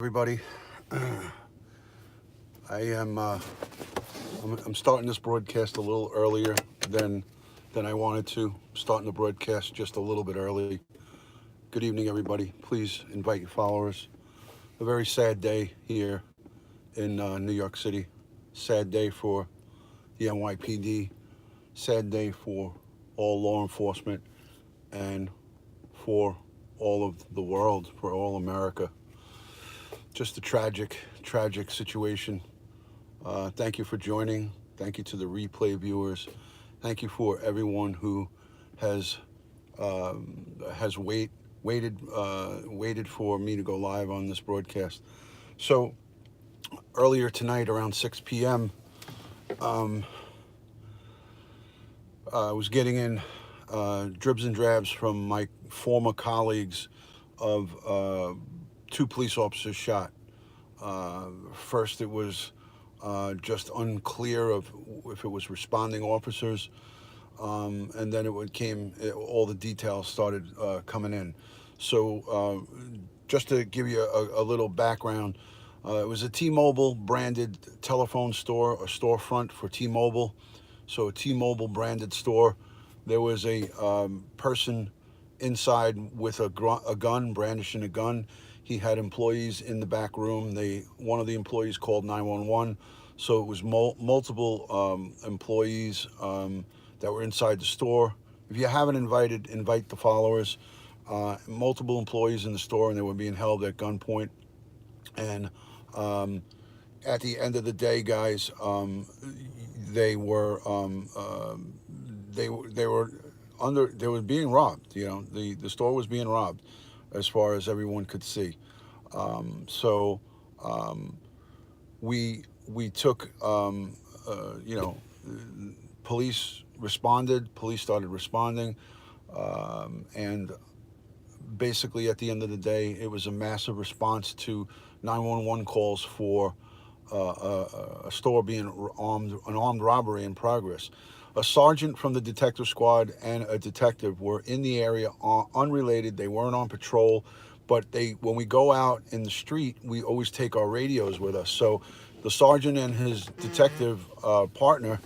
Everybody, I'm starting this broadcast a little earlier than I wanted to. Starting the broadcast just a little bit early. Good evening, everybody. Please invite your followers. A very sad day here in New York City. Sad day for the NYPD. Sad day for all law enforcement and for all of the world, for all America. Just a tragic situation. Thank you for joining. Thank you to the replay viewers. Thank you for everyone who has waited for me to go live on this broadcast. So earlier tonight, around 6 p.m., I was getting in dribs and drabs from my former colleagues of two police officers shot. First, it was just unclear of if it was responding officers, and then all the details started coming in. So just to give you a little background, it was a T-Mobile branded telephone store, a storefront for T-Mobile. So a T-Mobile branded store. There was a person inside with a gun, brandishing a gun. He had employees in the back room. One of the employees called 911. So it was multiple employees that were inside the store. If you haven't invite the followers. Multiple employees in the store, and they were being held at gunpoint. And at the end of the day, guys, they were being robbed. You know, the store was being robbed, as far as everyone could see. So we took, police responded. Police started responding, and basically at the end of the day, it was a massive response to 911 calls for a store being an armed robbery in progress. A sergeant from the detective squad and a detective were in the area, unrelated. They weren't on patrol, but when we go out in the street, we always take our radios with us. So the sergeant and his detective partner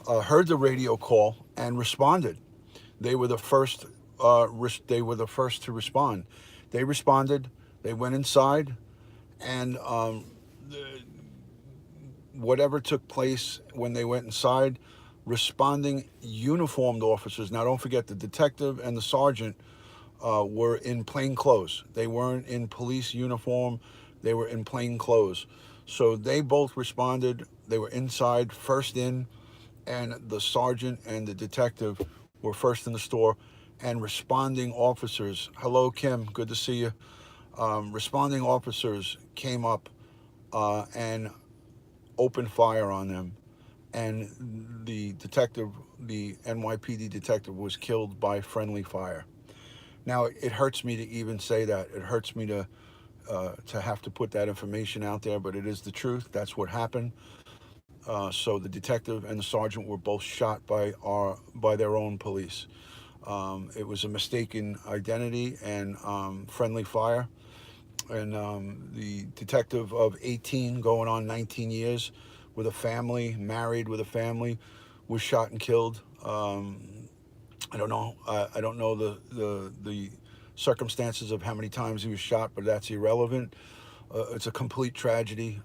heard the radio call and responded. They were the first. They were the first to respond. They responded. They went inside, and whatever took place when they went inside, responding uniformed officers. Now, don't forget, the detective and the sergeant were in plain clothes. They weren't in police uniform. They were in plain clothes. So they both responded. They were inside, first in, and the sergeant and the detective were first in the store. And responding officers, hello, Kim, good to see you. Responding officers came up and opened fire on them. And the detective, the NYPD detective, was killed by friendly fire. Now, it hurts me to even say that. It hurts me to have to put that information out there, but it is the truth. That's what happened. So the detective and the sergeant were both shot by their own police. It was a mistaken identity and friendly fire. And the detective of 18, going on 19 years, with a family, married with a family, was shot and killed. I don't know. I don't know the circumstances of how many times he was shot, but that's irrelevant. It's a complete tragedy.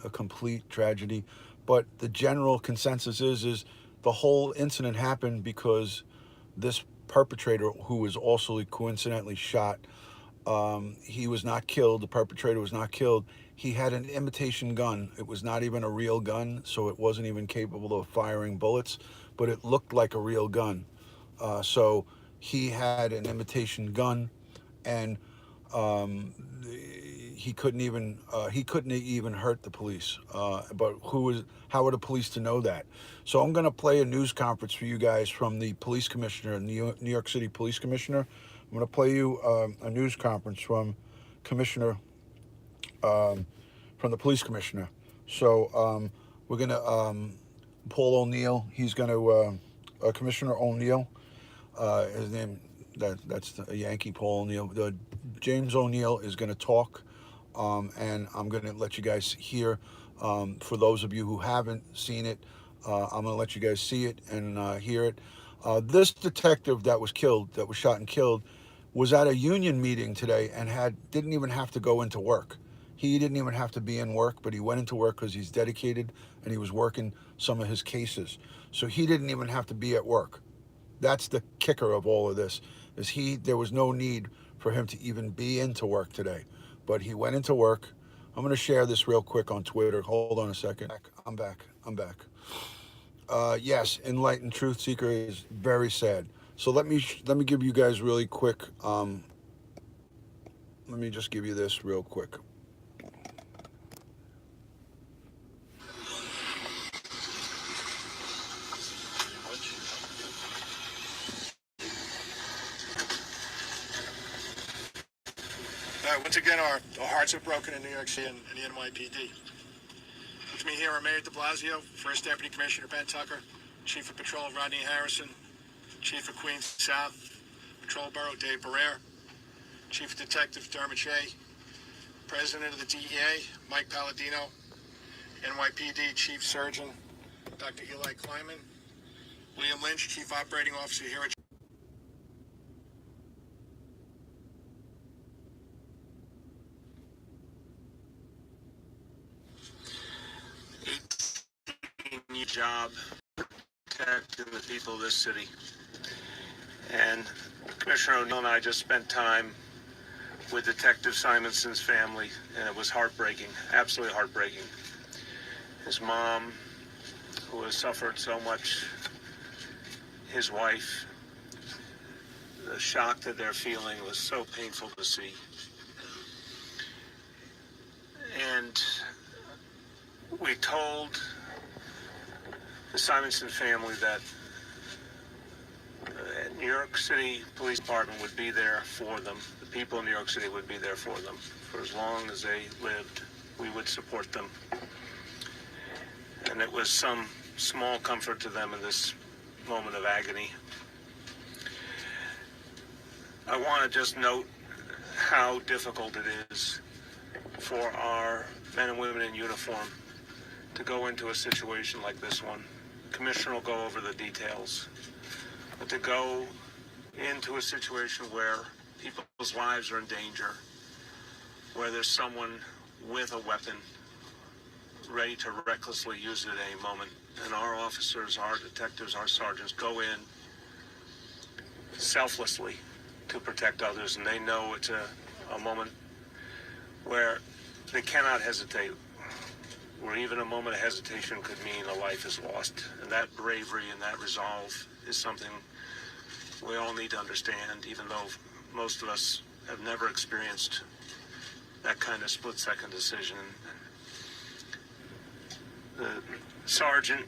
But the general consensus is the whole incident happened because this perpetrator, who was also coincidentally shot, he was not killed. The perpetrator was not killed. He had an imitation gun. It was not even a real gun, so it wasn't even capable of firing bullets, but it looked like a real gun. So he had an imitation gun, and he couldn't even hurt the police. But how are the police to know that? So I'm going to play a news conference for you guys from the police commissioner, New York City police commissioner. I'm going to play you a news conference from commissioner, from the police commissioner. So we're going to Paul O'Neill. He's going to Commissioner O'Neill. His name, that's a Yankee, Paul O'Neill. James O'Neill is going to talk and I'm going to let you guys hear. For those of you who haven't seen it, I'm going to let you guys see it and hear it. This detective that was killed, that was shot and killed, was at a union meeting today and didn't even have to go into work. He didn't even have to be in work, but he went into work because he's dedicated and he was working some of his cases. So he didn't even have to be at work. That's the kicker of all of this, is there was no need for him to even be into work today, but he went into work. I'm going to share this real quick on Twitter. Hold on a second. I'm back. Yes, enlightened truth seeker is very sad. So let me give you guys really quick. Let me just give you this real quick. Once again, our hearts are broken in New York City and the NYPD. With me here are Mayor de Blasio, First Deputy Commissioner Ben Tucker, Chief of Patrol Rodney Harrison, Chief of Queens South, Patrol Borough Dave Barrere, Chief of Detective Dermot Shea, President of the DEA Mike Palladino, NYPD Chief Surgeon Dr. Eli Kleiman, William Lynch, Chief Operating Officer here at job protecting the people of this city. And Commissioner O'Neill and I just spent time with Detective Simonson's family, and it was heartbreaking, absolutely heartbreaking. His mom, who has suffered so much, his wife, the shock that they're feeling was so painful to see. And we told the Simonson family that New York City Police Department would be there for them. The people in New York City would be there for them. For as long as they lived, we would support them. And it was some small comfort to them in this moment of agony. I want to just note how difficult it is for our men and women in uniform to go into a situation like this one. Commissioner will go over the details. But to go into a situation where people's lives are in danger, where there's someone with a weapon ready to recklessly use it at any moment, and our officers, our detectives, our sergeants go in selflessly to protect others, and they know it's a moment where they cannot hesitate, where even a moment of hesitation could mean a life is lost. And that bravery and that resolve is something we all need to understand, even though most of us have never experienced that kind of split-second decision. The sergeant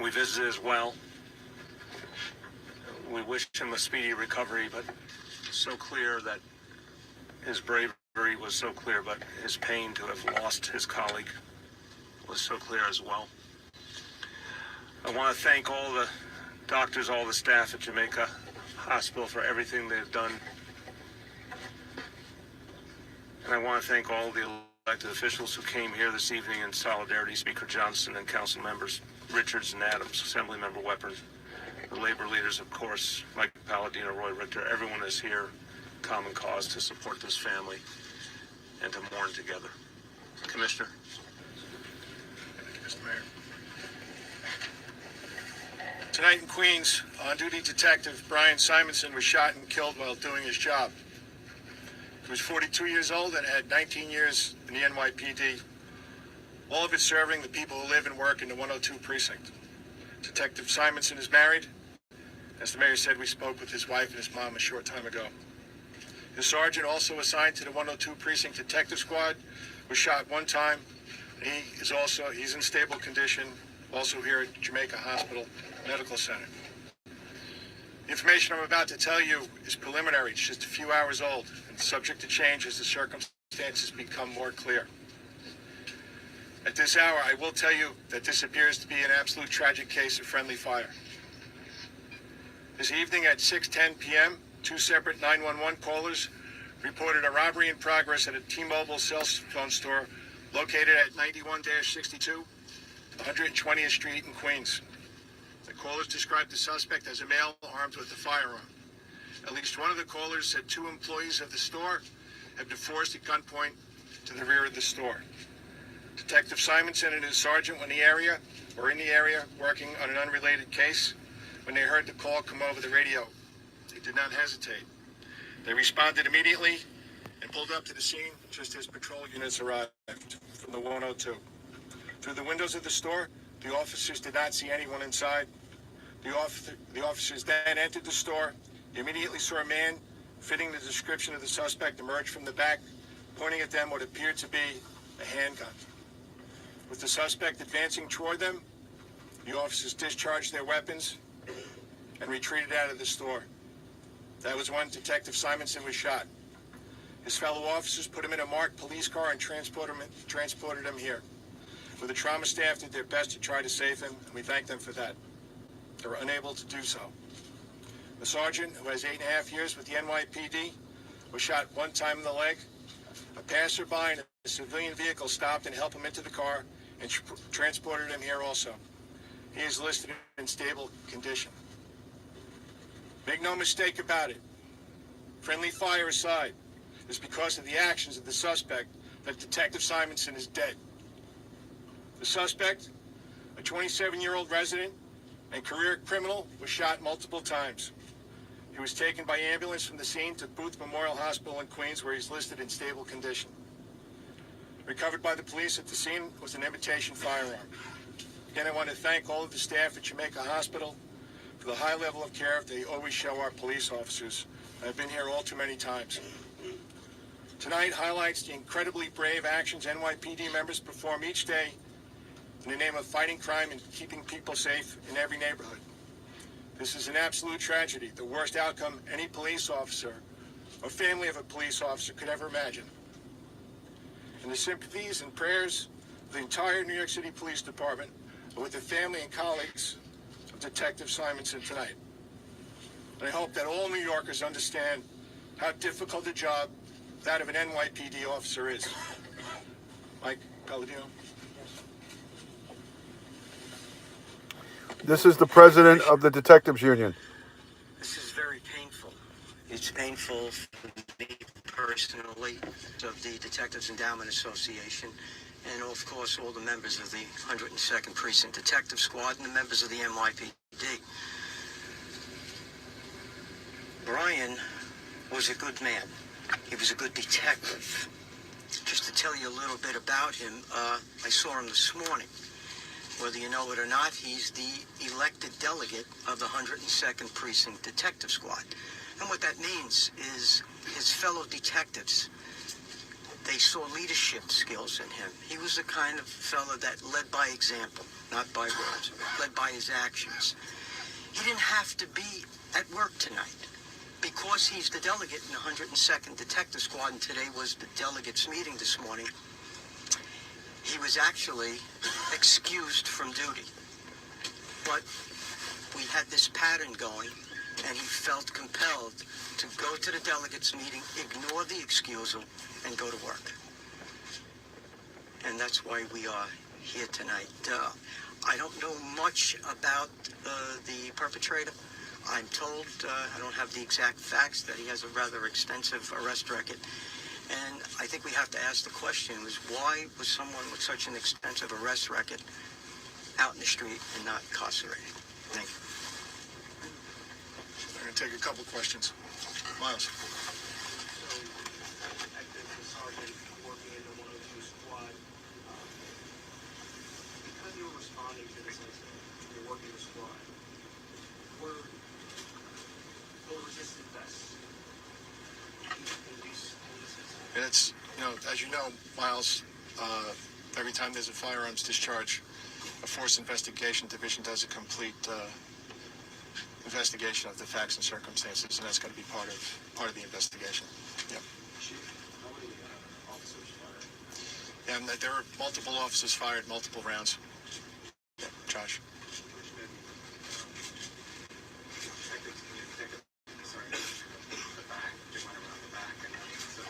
we visited as well. We wish him a speedy recovery, but so clear that his bravery was so clear, but his pain to have lost his colleague was so clear as well. I want to thank all the doctors, all the staff at Jamaica Hospital for everything they've done. And I want to thank all the elected officials who came here this evening in solidarity, Speaker Johnson and Council members Richards and Adams, Assembly Member Weapon, the labor leaders, of course, Mike Palladino, Roy Richter. Everyone is here, common cause, to support this family and to mourn together. Commissioner. Thank you, Mr. Mayor. Tonight in Queens, on-duty detective Brian Simonson was shot and killed while doing his job. He was 42 years old and had 19 years in the NYPD, all of it serving the people who live and work in the 102 precinct. Detective Simonson is married. As the mayor said, we spoke with his wife and his mom a short time ago. His sergeant, also assigned to the 102 precinct detective squad, was shot one time. He's in stable condition, also here at Jamaica Hospital Medical Center. The information I'm about to tell you is preliminary. It's just a few hours old and subject to change as the circumstances become more clear. At this hour, I will tell you that this appears to be an absolute tragic case of friendly fire. This evening at 6:10 p.m., two separate 911 callers reported a robbery in progress at a T-Mobile cell phone store located at 91-62, 120th Street in Queens. The callers described the suspect as a male armed with a firearm. At least one of the callers said two employees of the store had been forced at gunpoint to the rear of the store. Detective Simonson and his sergeant were in the area working on an unrelated case when they heard the call come over the radio. They did not hesitate. They responded immediately and pulled up to the scene just as patrol units arrived from the 102. Through the windows of the store, the officers did not see anyone inside. The officers then entered the store. They immediately saw a man fitting the description of the suspect emerge from the back, pointing at them what appeared to be a handgun. With the suspect advancing toward them, the officers discharged their weapons and retreated out of the store. That was when Detective Simonson was shot. His fellow officers put him in a marked police car and transported him here, where the trauma staff did their best to try to save him, and we thank them for that. They were unable to do so. The sergeant, who has 8.5 years with the NYPD, was shot one time in the leg. A passerby in a civilian vehicle stopped and helped him into the car and transported him here also. He is listed in stable condition. Make no mistake about it. Friendly fire aside, it's because of the actions of the suspect that Detective Simonson is dead. The suspect, a 27-year-old resident and career criminal, was shot multiple times. He was taken by ambulance from the scene to Booth Memorial Hospital in Queens, where he's listed in stable condition. Recovered by the police at the scene was an imitation firearm. Again, I want to thank all of the staff at Jamaica Hospital for the high level of care they always show our police officers. I've been here all too many times. Tonight highlights the incredibly brave actions NYPD members perform each day in the name of fighting crime and keeping people safe in every neighborhood. This is an absolute tragedy, the worst outcome any police officer or family of a police officer could ever imagine. And the sympathies and prayers of the entire New York City Police Department are with the family and colleagues of Detective Simonson tonight. And I hope that all New Yorkers understand how difficult a job that of an NYPD officer is. Mike Palladino. This is the president of the Detectives Union. This is very painful. It's painful for me personally, of the Detectives Endowment Association, and of course all the members of the 102nd Precinct Detective Squad and the members of the NYPD. Brian was a good man. He was a good detective. Just to tell you a little bit about him, I saw him this morning. Whether you know it or not, he's the elected delegate of the 102nd Precinct Detective Squad. And what that means is his fellow detectives, they saw leadership skills in him. He was the kind of fellow that led by example, not by words, led by his actions. He didn't have to be at work tonight because he's the delegate in the 102nd Detective Squad, and today was the delegates meeting this morning. He was actually excused from duty. But we had this pattern going, and he felt compelled to go to the delegates meeting, ignore the excusal, and go to work. And that's why we are here tonight. I don't know much about the perpetrator. I'm told, I don't have the exact facts, that he has a rather extensive arrest record. And I think we have to ask the question, was why was someone with such an extensive arrest record out in the street and not incarcerated? Thank you. I'm going to take a couple questions. Miles. So, Detective and Sergeant working in the 102 squad, because you were responding to this incident, you're working the squad, what resisted best? And it's, as you know, Miles, every time there's a firearms discharge, a force investigation division does a complete investigation of the facts and circumstances, and that's going to be part of the investigation. Yep. How many officers fired? And there were multiple officers fired, multiple rounds. Yep. Josh. Sorry, the back, they went around the back, and so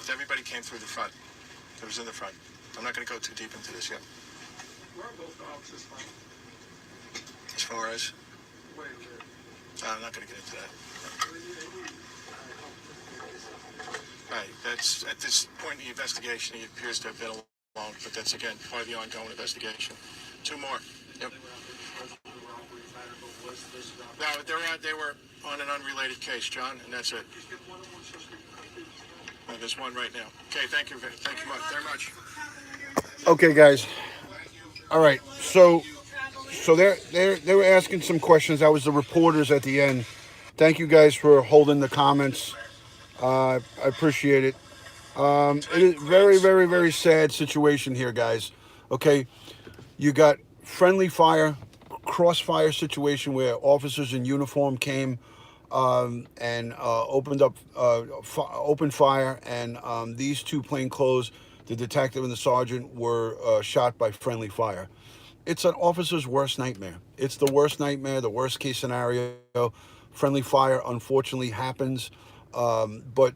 left. Everybody came through the front. It was in the front. I'm not going to go too deep into this yet. Where are both officers from? As far as, Where you live? I'm not going to get into that. Right. That's at this point in the investigation. He appears to have been alone, but that's again part of the ongoing investigation. Two more. Yep. No, they were on an unrelated case, John, and that's it. No, there's one right now. Okay, thank you very much. Okay, guys. All right. So they were asking some questions. That was the reporters at the end. Thank you guys for holding the comments. I appreciate it. It is very, very, very sad situation here, guys. Okay, you got friendly fire, crossfire situation where officers in uniform came and opened fire, and these two plainclothes, the detective and the sergeant, were shot by friendly fire. It's an officer's worst nightmare. It's the worst nightmare, the worst case scenario. Friendly fire, unfortunately, happens, but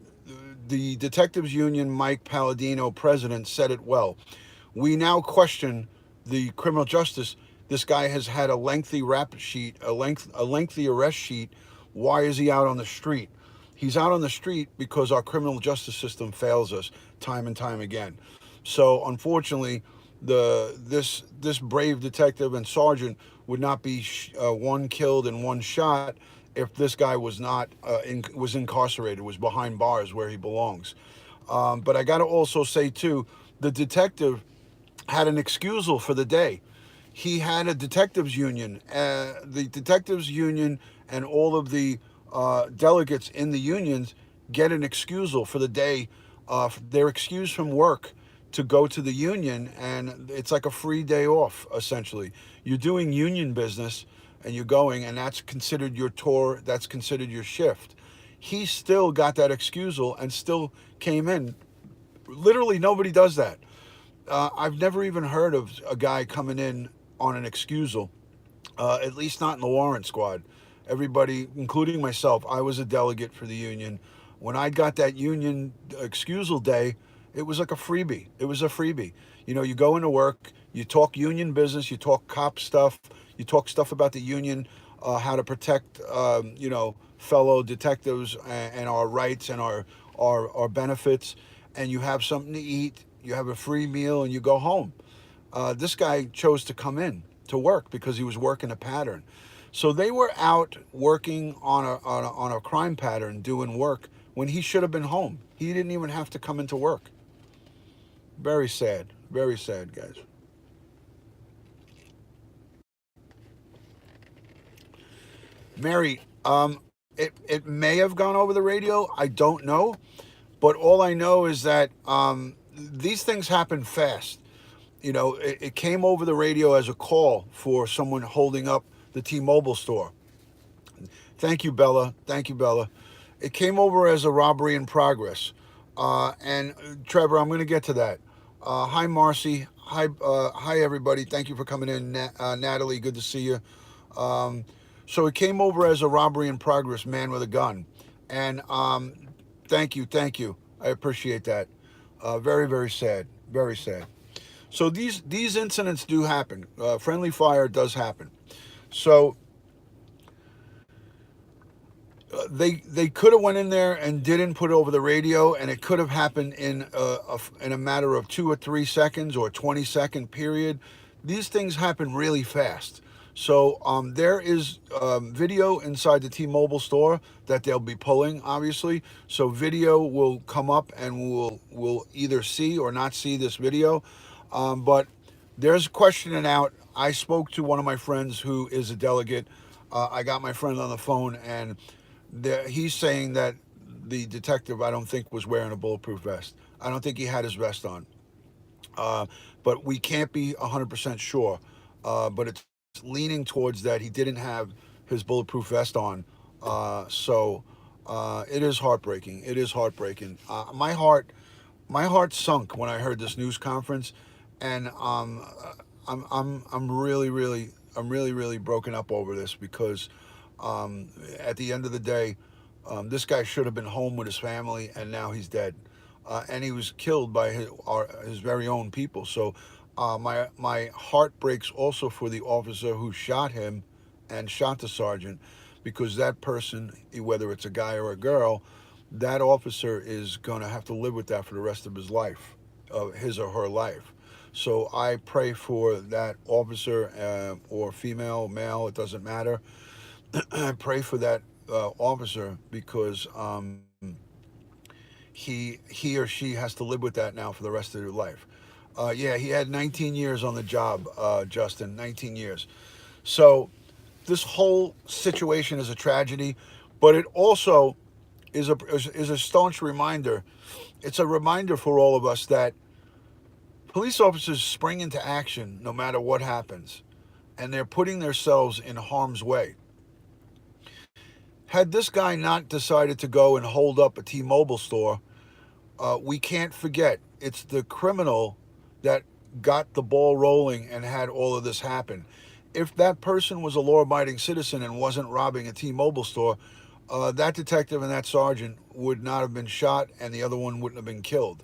the detectives union, Mike Palladino, president, said it well. We now question the criminal justice. This guy has had a lengthy rap sheet, a lengthy arrest sheet. Why is he out on the street? He's out on the street because our criminal justice system fails us time and time again. So unfortunately, this brave detective and sergeant would not be one killed and one shot if this guy was not was incarcerated, was behind bars where he belongs. But I got to also say too, the detective had an excusal for the day. He had a detectives union. The detectives union and all of the delegates in the unions get an excusal for the day. They're excused from work to go to the union, and it's like a free day off, essentially. You're doing union business, and you're going, and that's considered your tour, that's considered your shift. He still got that excusal and still came in. Literally, nobody does that. I've never even heard of a guy coming in on an excusal, at least not in the warrant squad. Everybody, including myself, I was a delegate for the union. When I got that union excusal day, it was like a freebie. It was a freebie. You know, you go into work, you talk union business, you talk cop stuff, you talk stuff about the union, how to protect, fellow detectives and our rights and our benefits, and you have something to eat, you have a free meal, and you go home. This guy chose to come in to work because he was working a pattern. So they were out working on a crime pattern, doing work when he should have been home. He didn't even have to come into work. Very sad, guys. Mary, it may have gone over the radio. I don't know, but all I know is that these things happen fast. You know, it came over the radio as a call for someone holding up the T-Mobile store. Thank you, Bella. Thank you, Bella. It came over as a robbery in progress. And Trevor, I'm going to get to that. Hi, Marcy. Hi, everybody. Thank you for coming in. Natalie, good to see you. So it came over as a robbery in progress, man with a gun. And thank you. I appreciate that. Very, very sad. Very sad. So these incidents do happen. Friendly fire does happen. So they could have went in there and didn't put it over the radio, and it could have happened in a matter of 2 or 3 seconds or 20-second period. These things happen really fast. So there is video inside the T-Mobile store that they'll be pulling, obviously. So video will come up, and we'll either see or not see this video. But there's questioning out. I spoke to one of my friends who is a delegate. I got my friend on the phone, and he's saying that the detective, I don't think, was wearing a bulletproof vest. I don't think he had his vest on. But we can't be 100% sure. But it's leaning towards that he didn't have his bulletproof vest on. So it is heartbreaking. It is heartbreaking. My heart sunk when I heard this news conference, and I'm really broken up over this because at the end of the day, this guy should have been home with his family, and now he's dead. and he was killed by his very own people. So my heart breaks also for the officer who shot him and shot the sergeant, because that person, whether it's a guy or a girl, that officer is going to have to live with that for the rest of his life, his or her life. So I pray for that officer, or female, male, it doesn't matter. I pray for that officer, because he or she has to live with that now for the rest of their life. Yeah, he had 19 years on the job, Justin, 19 years. So this whole situation is a tragedy, but it also is a staunch reminder. It's a reminder for all of us that police officers spring into action no matter what happens, and they're putting themselves in harm's way. Had this guy not decided to go and hold up a T-Mobile store, we can't forget it's the criminal that got the ball rolling and had all of this happen. If that person was a law-abiding citizen and wasn't robbing a T-Mobile store, that detective and that sergeant would not have been shot, and the other one wouldn't have been killed.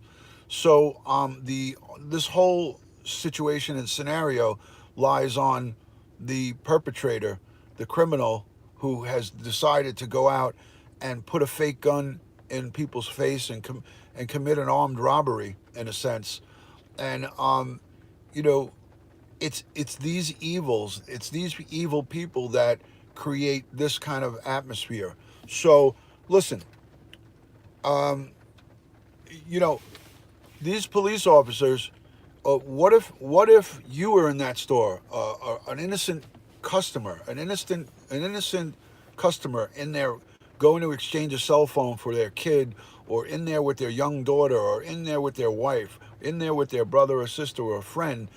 So the this whole situation and scenario lies on the perpetrator, the criminal who has decided to go out and put a fake gun in people's face and commit an armed robbery in a sense. And you know, it's these evils, it's these evil people that create this kind of atmosphere. So listen, um, you know, these police officers. What if you were in that store, an innocent customer, an innocent customer in there going to exchange a cell phone for their kid, or in there with their young daughter, or in there with their wife, in there with their brother or sister or a friend,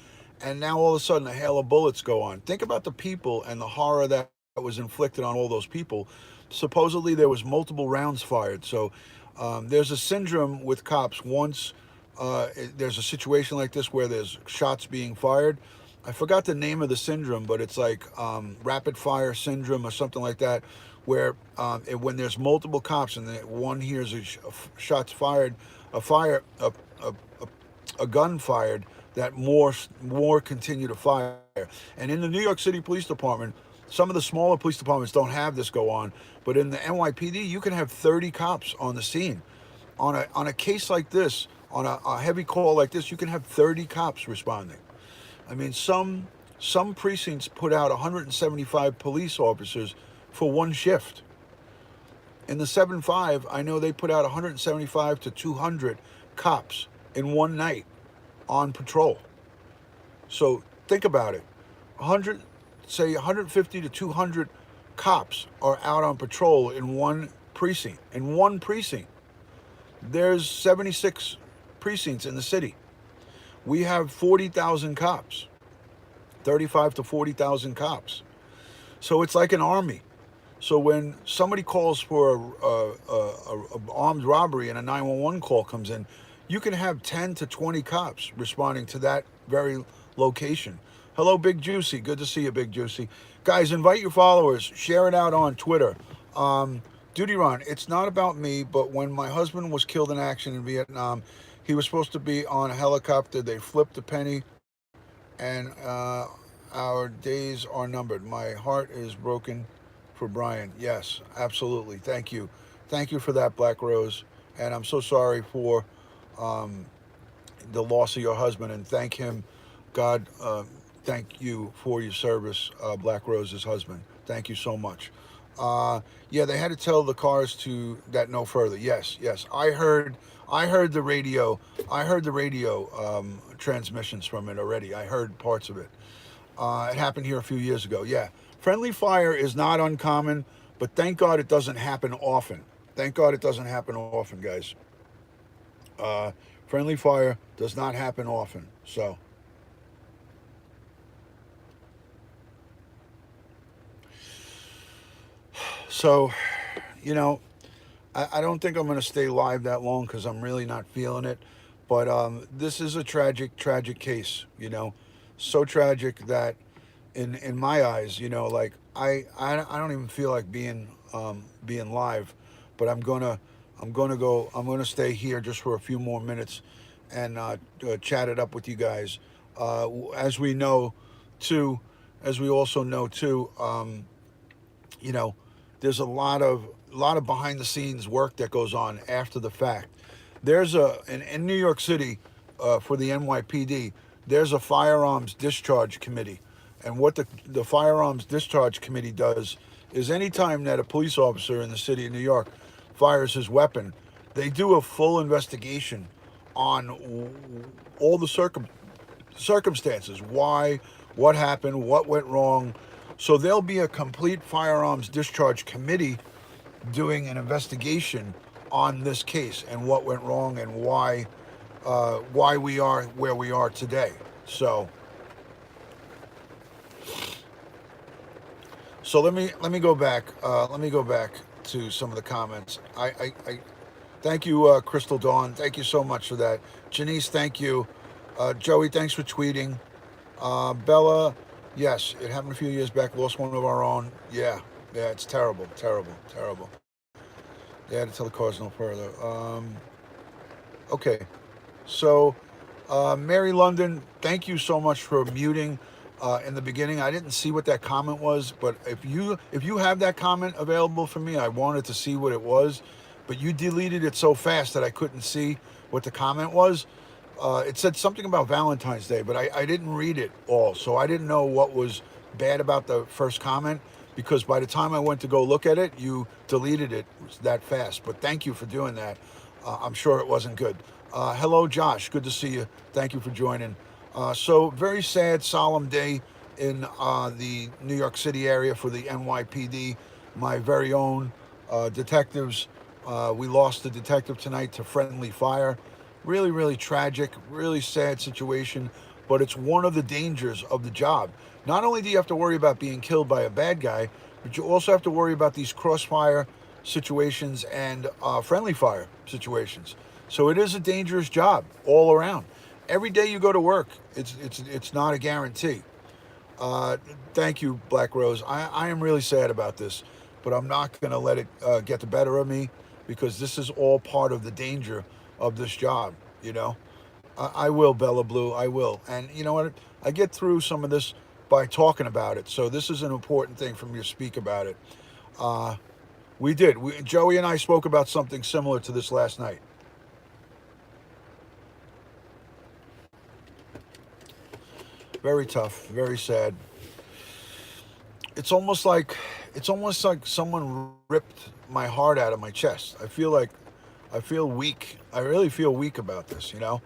and now all of a sudden a hail of bullets go on. Think about the people and the horror that was inflicted on all those people. Supposedly there was multiple rounds fired. So there's a syndrome with cops. Once there's a situation like this where there's shots being fired, I forgot the name of the syndrome, but it's like rapid fire syndrome or something like that, where when there's multiple cops and one hears shots fired, a fire, a gun fired, that more continue to fire. And in the New York City Police Department, some of the smaller police departments don't have this go on, but in the NYPD, you can have 30 cops on the scene. On a case like this, on a heavy call like this, you can have 30 cops responding. I mean, some precincts put out 175 police officers for one shift. In the 7-5, I know they put out 175 to 200 cops in one night on patrol. So think about it. 100, say 150 to 200 cops are out on patrol in one precinct. In one precinct. There's 76 precincts in the city. We have 40,000 cops, 35 to 40,000 cops. So it's like an army. So when somebody calls for a armed robbery and a 911 call comes in, you can have 10 to 20 cops responding to that very location. Hello, Big Juicy. Good to see you, Big Juicy. Guys, invite your followers. Share it out on Twitter. Duty Ron, it's not about me, but when my husband was killed in action in Vietnam, he was supposed to be on a helicopter. They flipped a penny, and our days are numbered. My heart is broken for Brian. Yes, absolutely. Thank you. Thank you for that, Black Rose. And I'm so sorry for um, the loss of your husband, and thank him. God, thank you for your service, Black Rose's husband. Thank you so much. Yeah, they had to tell the cars to that no further. Yes, yes. I heard the radio. I heard the radio transmissions from it already. I heard parts of it. It happened here a few years ago. Yeah, friendly fire is not uncommon, but thank God it doesn't happen often. Thank God it doesn't happen often, guys. Friendly fire does not happen often. So, you know, I don't think I'm going to stay live that long because I'm really not feeling it. But this is a tragic, tragic case. So tragic that, in my eyes, like I don't even feel like being live, but I'm gonna I'm gonna stay here just for a few more minutes and chat it up with you guys. As we know, too, as we also know too, you know, there's a lot of behind the scenes work that goes on after the fact. There's in New York City for the NYPD. There's a firearms discharge committee, and what the firearms discharge committee does is anytime that a police officer in the city of New York fires his weapon, they do a full investigation on all the circumstances, why, what happened, what went wrong. So there'll be a complete firearms discharge committee doing an investigation on this case and what went wrong and why we are where we are today. So let me go back. Let me go back to some of the comments. I thank you, Crystal Dawn. Thank you so much for that. Janice, thank you. Joey, thanks for tweeting. Bella, yes, it happened a few years back. Lost one of our own. Yeah, it's terrible, terrible, terrible. They had to tell the cause no further. Okay, so Mary London, thank you so much for muting in the beginning. I didn't see what that comment was, but if you have that comment available for me, I wanted to see what it was, but you deleted it so fast that I couldn't see what the comment was. It said something about Valentine's Day, but I didn't read it all, so I didn't know what was bad about the first comment because by the time I went to go look at it, you deleted it that fast. But thank you for doing that. I'm sure it wasn't good. Hello, Josh. Good to see you. Thank you for joining. So very sad, solemn day in the New York City area for the NYPD. My very own detectives. We lost a detective tonight to friendly fire. Really, really tragic, really sad situation, but it's one of the dangers of the job. Not only do you have to worry about being killed by a bad guy, but you also have to worry about these crossfire situations and friendly fire situations. So it is a dangerous job all around. Every day you go to work, it's not a guarantee. Thank you, Black Rose. I am really sad about this, but I'm not going to let it get the better of me because this is all part of the danger of this job, you know. I will, Bella Blue, I will. And you know what? I get through some of this by talking about it. So this is an important thing for me to speak about it. We did. Joey and I spoke about something similar to this last night. Very tough, very sad. It's almost like someone ripped my heart out of my chest. I feel weak. I really feel weak about this, you know?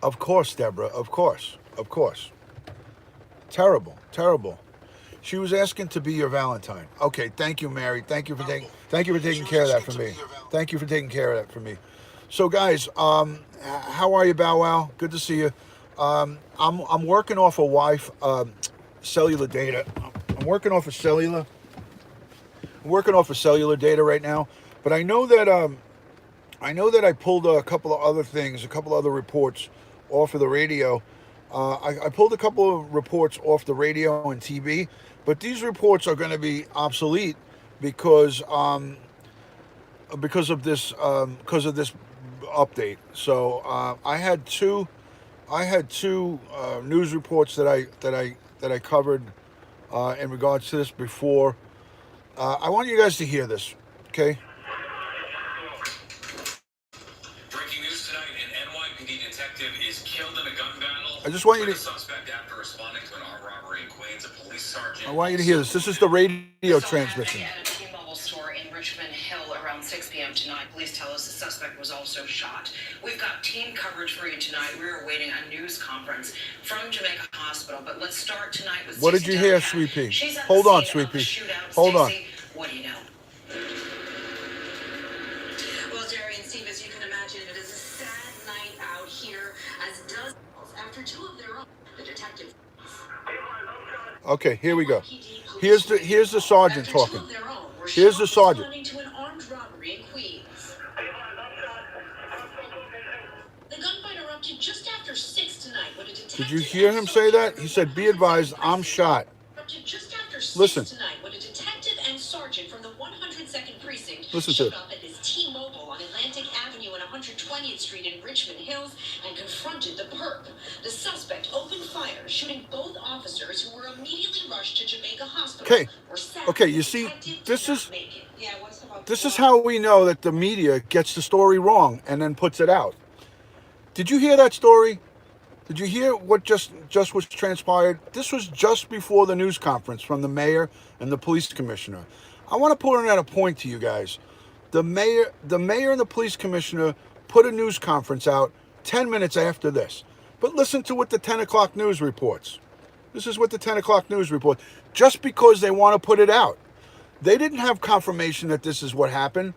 Of course, Deborah, of course. Of course. Terrible, terrible. She was asking to be your Valentine. Okay, thank you, Mary. Thank you for taking care of that for me. Thank you for taking care of that for me. So guys, how are you, Bow Wow? Good to see you. I'm working off a cellular data. I'm working off of cellular data right now, but I know that I pulled a couple of other things, a couple other reports off of the radio. I pulled a couple of reports off the radio and TV, but these reports are going to be obsolete because of this update. So I had two news reports that I covered in regards to this before. I want you guys to hear this, okay? Breaking news tonight: an NYPD detective is killed in a gun battle. I just want you to. Suspect after responding to an armed robbery in Queens, a police sergeant. I want you to hear this. This is the radio transmission. At a T-Mobile store in Richmond Hill around 6 p.m. tonight. Police tell us the suspect was also shot. We've got team coverage for you tonight. We're awaiting a news conference from Jamaica Hospital. But let's start tonight with. What did you hear, Sweet Pea? Hold on, Sweet Pea. Hold on. What do you know? Well, Jerry and Steve, as you can imagine, it is a sad night out here as dozens, after two of their own, the detective. Okay, here we go. Here's the sergeant talking. Here's the sergeant. To an armed robbery in Queens. The gunfight erupted just after 6 tonight when a detective. Did you hear him say that? He said, "Be advised, I'm shot." Just after 6 Listen. tonight when a detective and sergeant from the 102nd precinct Listen to showed it. up at his T-Mobile and confronted the perp. The suspect opened fire, shooting both officers who were immediately rushed to Jamaica Hospital. Okay. Where Okay, sadly, you the see, detective did this not is make it. Yeah, what's about this is how we know that the media gets the story wrong and then puts it out. Did you hear that story? Did you hear what just was transpired? This was just before the news conference from the mayor and the police commissioner. I want to put in at a point to you guys. The mayor and the police commissioner put a news conference out 10 minutes after this. But listen to what the 10 o'clock news reports. This is what the 10 o'clock news report, just because they want to put it out. They didn't have confirmation that this is what happened,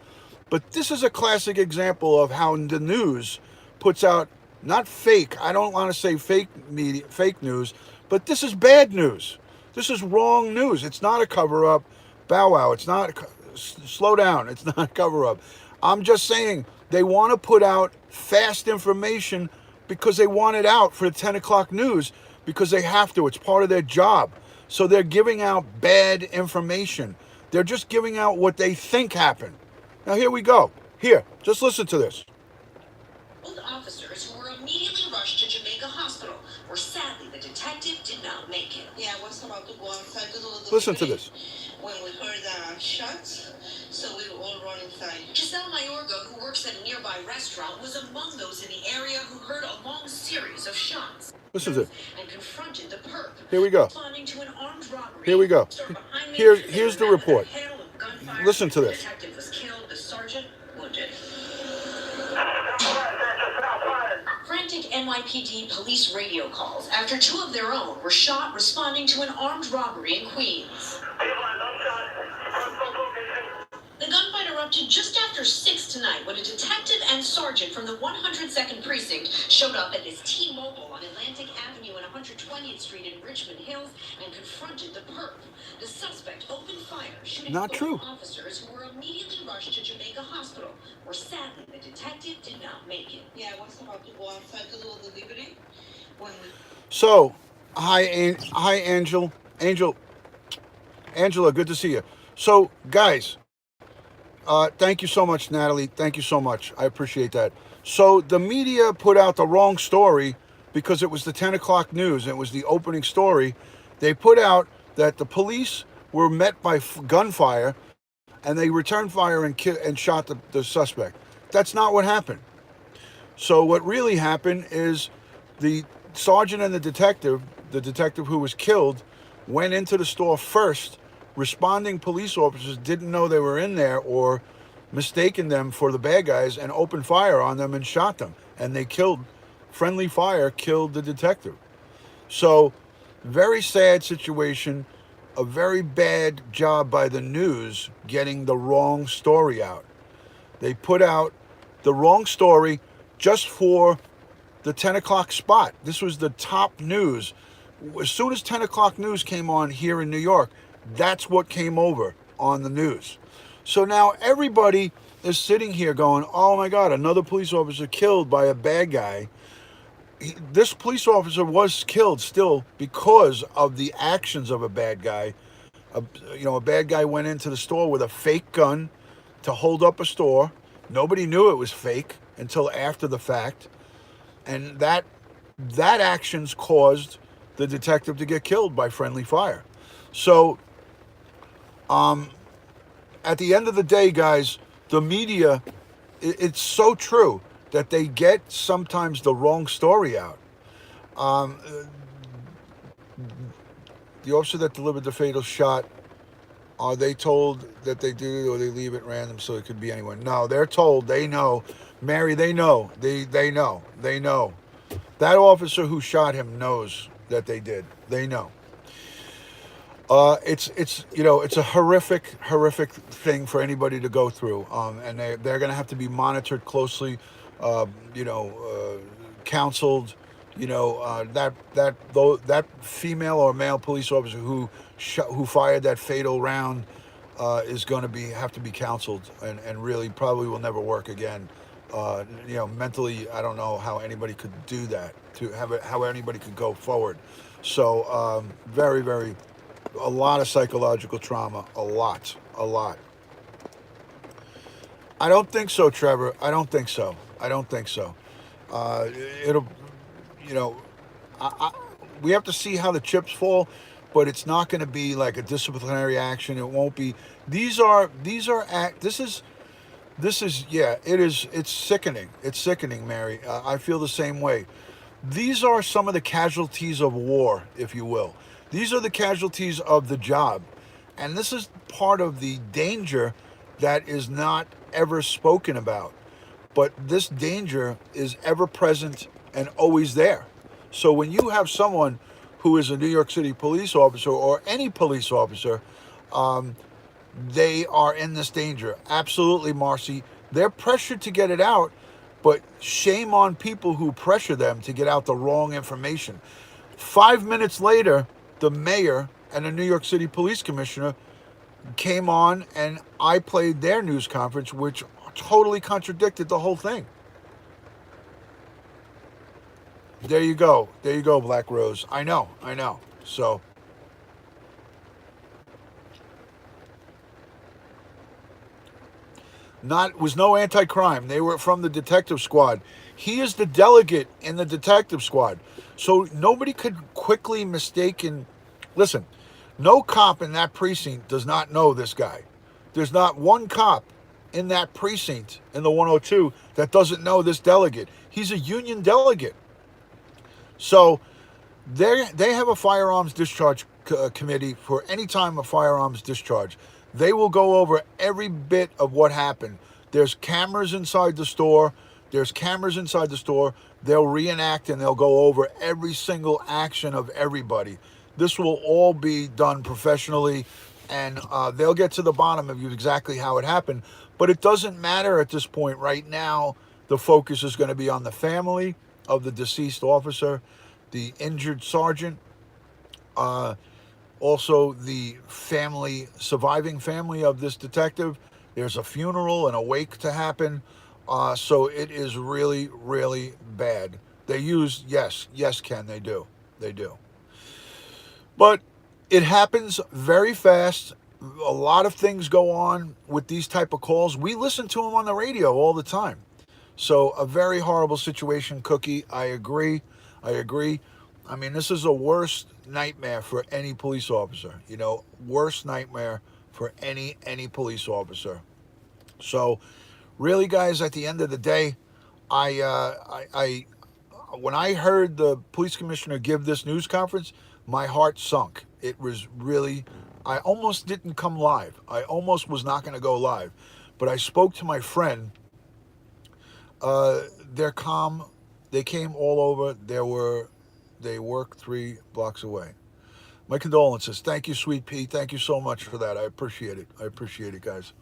but this is a classic example of how the news puts out not fake, I don't want to say fake media, fake news, but this is bad news. This is wrong news. It's not a cover up. Bow wow, it's not, slow down, it's not a cover up. I'm just saying they want to put out fast information because they want it out for the 10 o'clock news because they have to. It's part of their job. So they're giving out bad information. They're just giving out what they think happened. Now here we go. Here, just listen to this. both officers who were immediately rushed to Jamaica Hospital, where sadly the detective did not make it. Yeah, I was about to go outside to do the Listen to this. when we heard shots, so we were all run inside. Giselle Mayorga, who works at a nearby restaurant, was among those in the area who heard a long series of shots. Listen to it. And confronted the perp. Here we go. Responding to an armed robbery. Here we go. Here's the report. Listen to this. The detective was killed, the sergeant wounded. Frantic NYPD police radio calls after two of their own were shot responding to an armed robbery in Queens. The gunfight erupted just after 6 tonight when a detective and sergeant from the 102nd Precinct showed up at this T-Mobile on Atlantic Avenue and 120th Street in Richmond Hills and confronted the perp. The suspect opened fire, shooting Not both true. officers who were immediately rushed to Jamaica Hospital, where sadly the detective did not make it. Yeah, I was about to go outside to do the delivery when we... So, hi, Angela, good to see you. So, guys, thank you so much, Natalie. Thank you so much. I appreciate that. So, the media put out the wrong story because it was the 10 o'clock news. It was the opening story. They put out that the police were met by gunfire and they returned fire and shot the suspect. That's not what happened. So, what really happened is the sergeant and the detective who was killed, went into the store first. Responding police officers didn't know they were in there or mistaken them for the bad guys and opened fire on them and shot them. And they friendly fire killed the detective. So, very sad situation, a very bad job by the news getting the wrong story out. They put out the wrong story just for the 10 o'clock spot. This was the top news. As soon as 10 o'clock news came on here in New York, that's what came over on the news. So now everybody is sitting here going, oh my God, another police officer killed by a bad guy. This police officer was killed still because of the actions of a bad guy. A bad guy went into the store with a fake gun to hold up a store. Nobody knew it was fake until after the fact. And that actions caused the detective to get killed by friendly fire. So, at the end of the day, guys, the media, it's so true that they get sometimes the wrong story out. The officer that delivered the fatal shot, are they told that they do or they leave it random so it could be anyone? No, they're told, they know. Mary, they know. They know. That officer who shot him knows that they did. They know. It's a horrific thing for anybody to go through. And they're going to have to be monitored closely, counseled. That female or male police officer who fired that fatal round is going to have to be counseled and really probably will never work again. Mentally, I don't know how anybody could do that, how anybody could go forward. So, very, very, a lot of psychological trauma, a lot. I don't think so, Trevor. I don't think so. Uh, it'll, you know, we have to see how the chips fall, but it's not going to be like a disciplinary action. It won't be. This is yeah. It is. It's sickening. It's sickening, Mary. I feel the same way. These are some of the casualties of war, if you will. These are the casualties of the job. And this is part of the danger that is not ever spoken about. But this danger is ever present and always there. So when you have someone who is a New York City police officer or any police officer, they are in this danger. Absolutely, Marcy. They're pressured to get it out, but shame on people who pressure them to get out the wrong information. 5 minutes later, the mayor and the New York City police commissioner came on, and I played their news conference, which totally contradicted the whole thing. There you go. There you go, Black Rose. I know. I know. So, not was no anti-crime. They were from the detective squad. He is the delegate in the detective squad. So nobody could quickly mistaken. Listen, no cop in that precinct does not know this guy. There's not one cop in that precinct in the 102 that doesn't know this delegate. He's a union delegate. So they have a firearms discharge committee for any time a firearms discharge. They will go over every bit of what happened. There's cameras inside the store. There's cameras inside the store. They'll reenact and they'll go over every single action of everybody. This will all be done professionally, and they'll get to the bottom of exactly how it happened. But it doesn't matter at this point. Right now, the focus is going to be on the family of the deceased officer, the injured sergeant, also the family, surviving family of this detective. There's a funeral and a wake to happen. So it is really, really bad. They use, yes, Ken, they do. They do. But it happens very fast. A lot of things go on with these type of calls. We listen to them on the radio all the time. So a very horrible situation, Cookie. I agree. I agree. I mean, this is a worst nightmare for any police officer. You know, worst nightmare for any police officer. So, really, guys, at the end of the day, I when I heard the police commissioner give this news conference, my heart sunk. It was really, I almost didn't come live. I almost was not going to go live, but I spoke to my friend. They're calm. They came all over. They work 3 blocks away. My condolences. Thank you, Sweet Pea. Thank you so much for that. I appreciate it. I appreciate it, guys.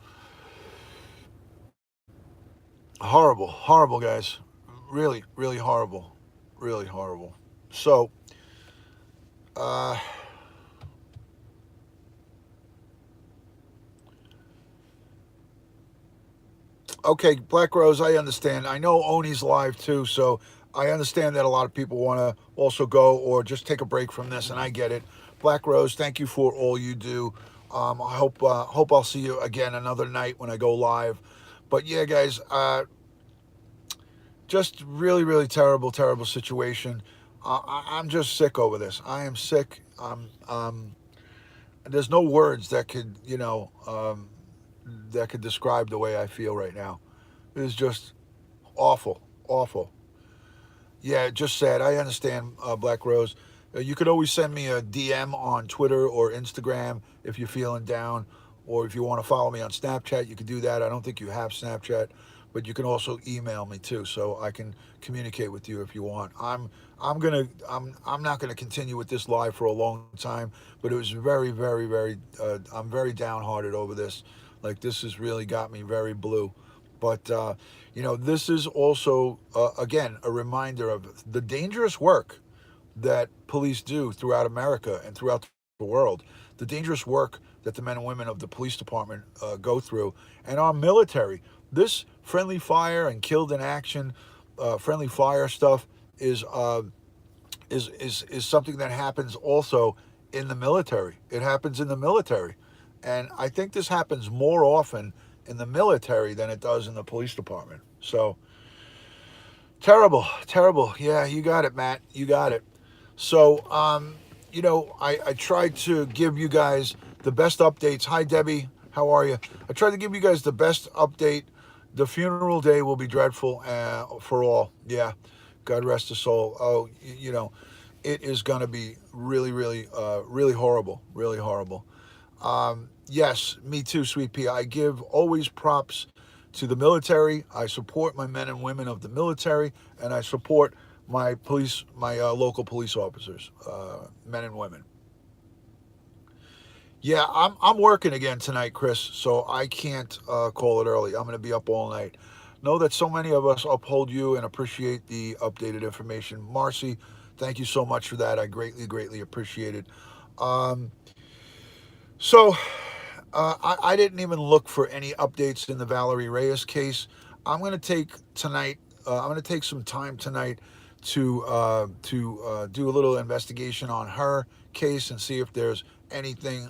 Horrible, horrible, guys. Really, really horrible. Really horrible. So, uh, okay, Black Rose, I understand. I knowOni's live too, so I understand that a lot of people want to also go or just take a break from this, and I get it. Black Rose, thank you for all you do. I hope I'll see you again another night when I go live. But yeah, guys, just really, really terrible, terrible situation. I'm just sick over this. I am sick. There's no words that could, that could describe the way I feel right now. It is just awful, awful. Yeah, just sad. I understand, Black Rose. You could always send me a DM on Twitter or Instagram if you're feeling down, or if you want to follow me on Snapchat, you can do that. I don't think you have Snapchat, but you can also email me too, so I can communicate with you if you want. I'm not gonna continue with this live for a long time, but it was very, very, very. I'm very downhearted over this. Like, this has really got me very blue. But this is also again a reminder of the dangerous work that police do throughout America and throughout the world. The dangerous work that the men and women of the police department go through, and our military. This friendly fire and killed in action, friendly fire stuff is something that happens also in the military. It happens in the military, and I think this happens more often in the military than it does in the police department. So Terrible, terrible. Yeah, you got it, Matt. You got it. So, I tried to give you guys the best updates. Hi, Debbie. How are you? I tried to give you guys the best update. The funeral day will be dreadful for all. Yeah. God rest his soul. Oh, it is going to be really, really, really horrible. Really horrible. Yes, me too, sweet pea. I give always props to the military. I support my men and women of the military, and I support my local police officers, men and women. Yeah, I'm working again tonight, Chris, so I can't call it early. I'm going to be up all night. Know that so many of us uphold you and appreciate the updated information. Marcy, thank you so much for that. I greatly, greatly appreciate it. Um, so I didn't even look for any updates in the Valerie Reyes case. I'm going to take tonight. I'm going to take some time tonight to do a little investigation on her case and see if there's anything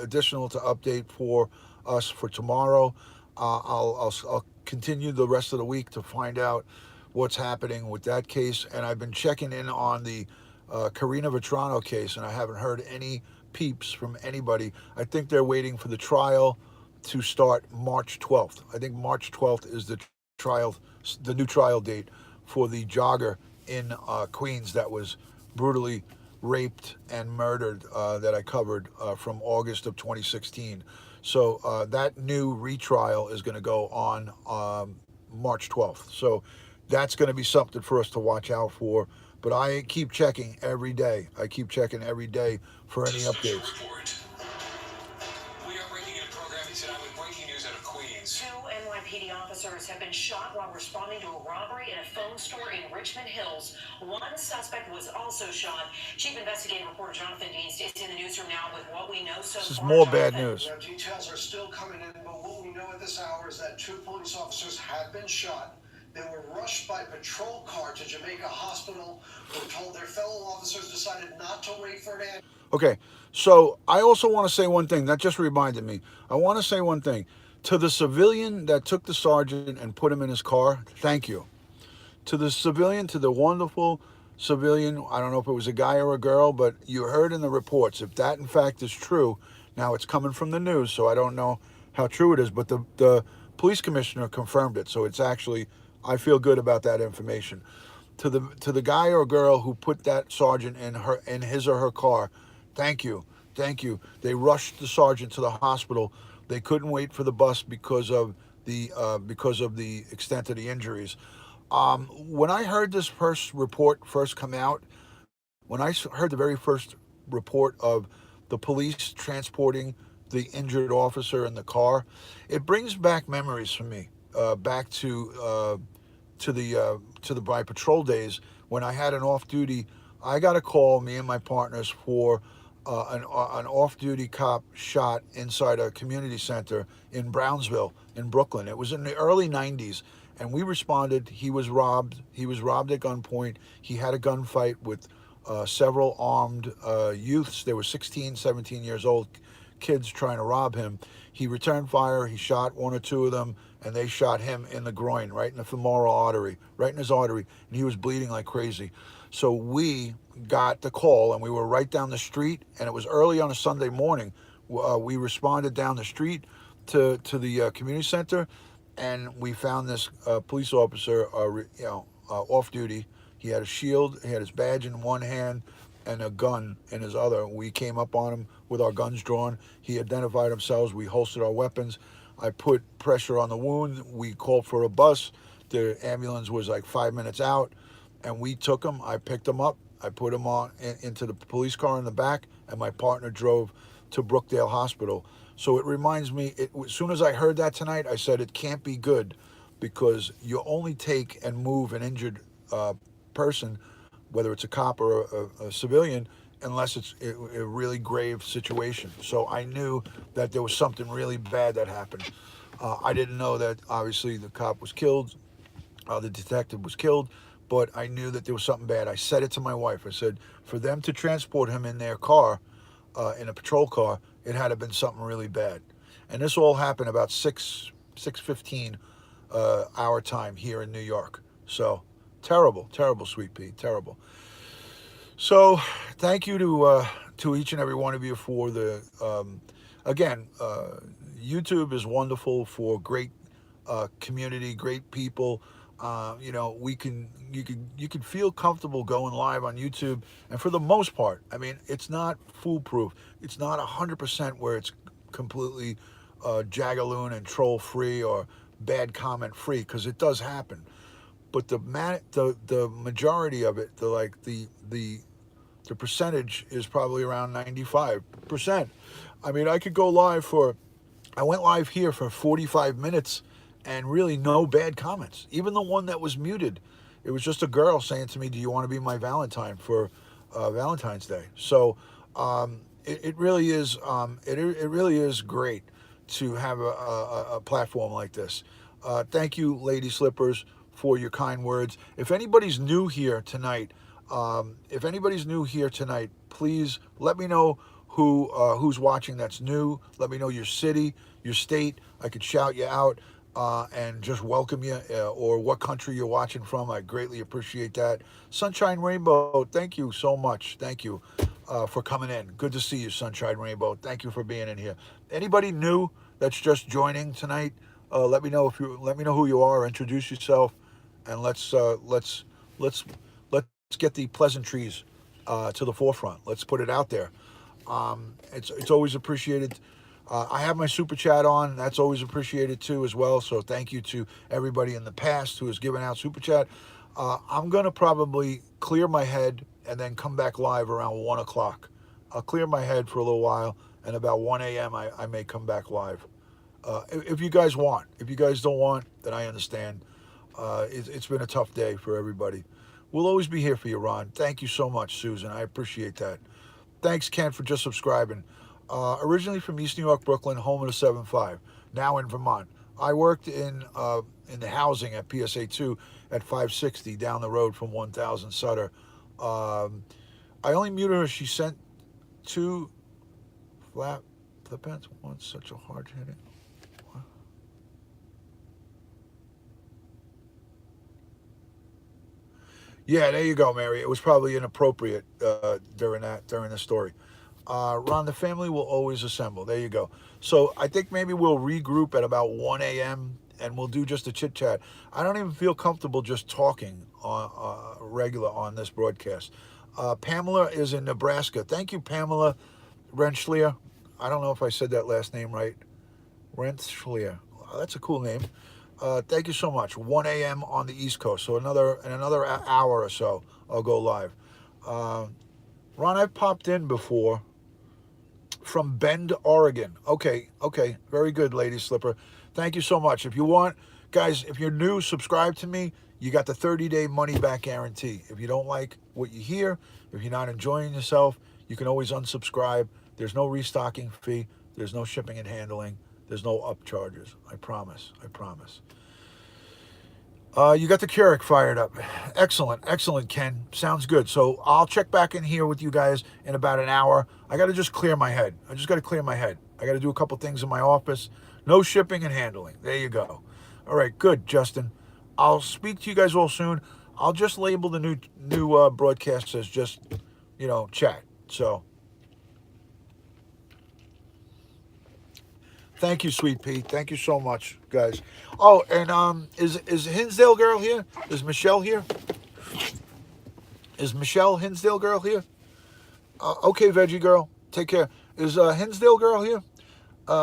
additional to update for us for tomorrow. I'll continue the rest of the week to find out what's happening with that case. And I've been checking in on the Karina Vetrano case, and I haven't heard any peeps from anybody. I think they're waiting for the trial to start March 12th. I think March 12th is trial, the new trial date for the jogger in Queens that was brutally raped and murdered that I covered from August of 2016. So that new retrial is going to go on March 12th. So that's going to be something for us to watch out for. But I keep checking every day. I keep checking every day for any Special updates. report. We are breaking in programming tonight with breaking news out of Queens. Two NYPD officers have been shot while responding to a robbery in a phone store in Richmond Hills. One suspect was also shot. Chief Investigating Reporter Jonathan Deans is in the newsroom now with what we know so far. This is more bad Jonathan. news. Details are still coming in, but what we know at this hour is that two police officers have been shot. They were rushed by patrol car to Jamaica Hospital. We're told their fellow officers decided not to wait for an ambulance. Okay, so I also want to say one thing. That just reminded me. I want to say one thing. To the civilian that took the sergeant and put him in his car, thank you. To the civilian, to the wonderful civilian, I don't know if it was a guy or a girl, but you heard in the reports, if that in fact is true, now it's coming from the news, so I don't know how true it is, but the police commissioner confirmed it, so it's actually, I feel good about that information. To the guy or girl who put that sergeant in his or her car, thank you, thank you. They rushed the sergeant to the hospital. They couldn't wait for the bus because of the extent of the injuries. When I heard this first report first come out, when I heard the very first report of the police transporting the injured officer in the car, it brings back memories for me, back to the by patrol days when I had an off duty. I got a call, me and my partners, for an off-duty cop shot inside a community center in Brownsville, in Brooklyn. It was in the early 90s, and we responded. He was robbed. He was robbed at gunpoint. He had a gunfight with several armed youths. They were 16, 17 years old kids trying to rob him. He returned fire. He shot one or two of them, and they shot him in the groin, right in the femoral artery, right in his artery, and he was bleeding like crazy. So we got the call, and we were right down the street, and it was early on a Sunday morning. We responded down the street to the community center, and we found this police officer, off duty. He had a shield, he had his badge in one hand, and a gun in his other. We came up on him with our guns drawn. He identified himself. We holstered our weapons. I put pressure on the wound. We called for a bus. The ambulance was like 5 minutes out, and we took him. I picked him up. I put him into the police car in the back, and my partner drove to Brookdale Hospital. So it reminds me, as soon as I heard that tonight, I said it can't be good, because you only take and move an injured person, whether it's a cop or a civilian, unless it's a really grave situation. So I knew that there was something really bad that happened. I didn't know that obviously the cop was killed, the detective was killed, but I knew that there was something bad. I said it to my wife. I said, for them to transport him in their car, in a patrol car, it had to have been something really bad. And this all happened about 6:15 our time here in New York. So Terrible, terrible, Sweet Pea, terrible. So, thank you to each and every one of you for the again. YouTube is wonderful for great community, great people. We can you can feel comfortable going live on YouTube, and for the most part, I mean, it's not foolproof. It's not 100% where it's completely jagaloon and troll free or bad comment free, because it does happen. But the majority of it, the percentage is probably around 95%. I mean, I went live here for 45 minutes and really no bad comments. Even the one that was muted, it was just a girl saying to me, "Do you want to be my Valentine for Valentine's Day?" So it really is it really is great to have a platform like this. Thank you, Lady Slippers, for your kind words. If anybody's new here tonight, please let me know who's watching that's new. Let me know your city, your state. I could shout you out and just welcome you, or what country you're watching from. I greatly appreciate that. Sunshine Rainbow, thank you so much. Thank you for coming in. Good to see you, Sunshine Rainbow. Thank you for being in here. Anybody new that's just joining tonight, let me know who you are. Introduce yourself, and let's get the pleasantries to the forefront. Let's put it out there. It's always appreciated. I have my super chat on. That's always appreciated too, as well. So thank you to everybody in the past who has given out super chat. I'm gonna probably clear my head and then come back live around 1 o'clock. I'll clear my head for a little while, and about 1 a.m. I may come back live. If you guys want. If you guys don't want, then I understand. It's been a tough day for everybody. We'll always be here for you, Ron. Thank you so much, Susan. I appreciate that. Thanks, Ken, for just subscribing. Originally from East New York, Brooklyn, home of the 7-5. Now in Vermont. I worked in the housing at PSA 2 at 560 down the road from 1000 Sutter. I only muted her. She sent 2 flap pants. One's such a hard hitting. Yeah, there you go, Mary. It was probably inappropriate during the story. Ron, the family will always assemble. There you go. So I think maybe we'll regroup at about 1 a.m. and we'll do just a chit chat. I don't even feel comfortable just talking on regular on this broadcast. Pamela is in Nebraska. Thank you, Pamela Renschlier. I don't know if I said that last name right. Renschlier. That's a cool name. Thank you so much. 1 a.m. on the East Coast. So another hour or so, I'll go live. Ron, I've popped in before from Bend, Oregon. Okay. Very good, Lady Slipper. Thank you so much. If you want, guys, if you're new, subscribe to me. You got the 30-day money-back guarantee. If you don't like what you hear, if you're not enjoying yourself, you can always unsubscribe. There's no restocking fee. There's no shipping and handling. There's no upcharges. I promise. You got the Keurig fired up. Excellent, Ken. Sounds good. So I'll check back in here with you guys in about an hour. I got to just clear my head. I got to do a couple things in my office. No shipping and handling. There you go. All right, good, Justin. I'll speak to you guys all soon. I'll just label the new broadcast as just, chat. So thank you, Sweet Pea. Thank you so much, guys. Oh, and is Hinsdale girl here? Is Michelle here? Is Michelle Hinsdale girl here? Okay, Veggie girl. Take care. Is Hinsdale girl here?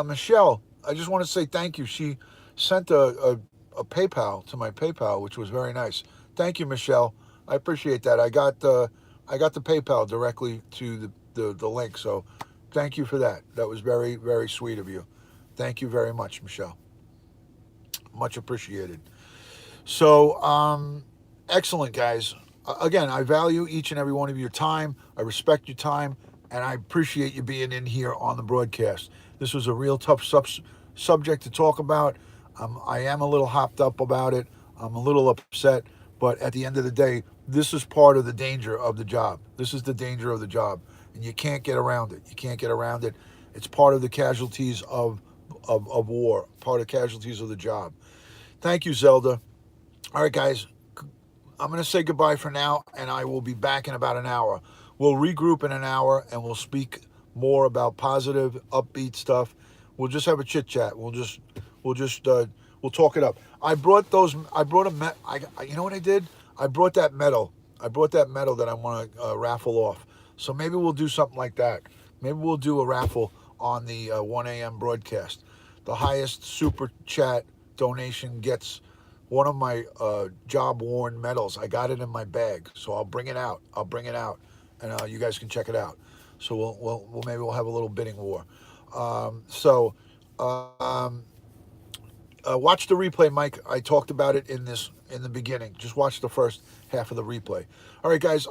Michelle, I just want to say thank you. She sent a PayPal to my PayPal, which was very nice. Thank you, Michelle. I appreciate that. I got the PayPal directly to the link, so thank you for that. That was very, very sweet of you. Thank you very much, Michelle. Much appreciated. So, excellent, guys. Again, I value each and every one of your time. I respect your time, and I appreciate you being in here on the broadcast. This was a real tough subject to talk about. I am a little hopped up about it. I'm a little upset, but at the end of the day, this is part of the danger of the job. This is the danger of the job, and you can't get around it. It's part of the casualties of war, part of casualties of the job. Thank you, Zelda. All right, guys. I'm going to say goodbye for now, and I will be back in about an hour. We'll regroup in an hour, and we'll speak more about positive, upbeat stuff. We'll just have a chit chat. We'll talk it up. I brought you know what I did? I brought that medal. I brought that medal that I want to raffle off. So maybe we'll do something like that. Maybe we'll do a raffle on the 1 a.m. broadcast. The highest super chat donation gets one of my job-worn medals. I got it in my bag, so I'll bring it out. And you guys can check it out. So we'll maybe we'll have a little bidding war. Watch the replay, Mike. I talked about it in the beginning. Just watch the first half of the replay. All right, guys.